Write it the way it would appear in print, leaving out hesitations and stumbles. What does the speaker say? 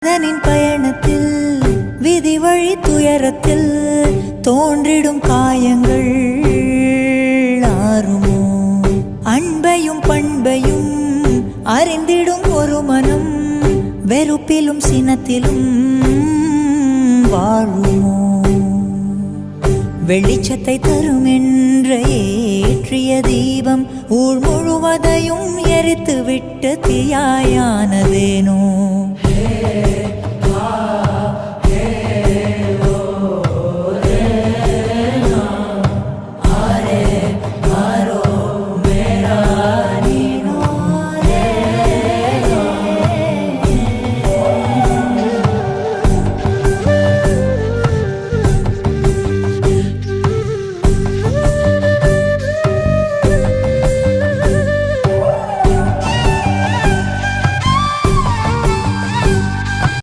அதனின் பயணத்தில் விதி வழி துயரத்தில் தோன்றிடும் காயங்கள் ஆறுமோ? அன்பையும் பண்பையும் அறிந்திடும் ஒரு மனம் வெறுப்பிலும் சினத்திலும் வாழுமோ? வெளிச்சத்தை தரும் என்ற ஏற்றிய தீபம் ஊர் முழுவதையும் எரித்து விட்டு தீயாயானதேனோ?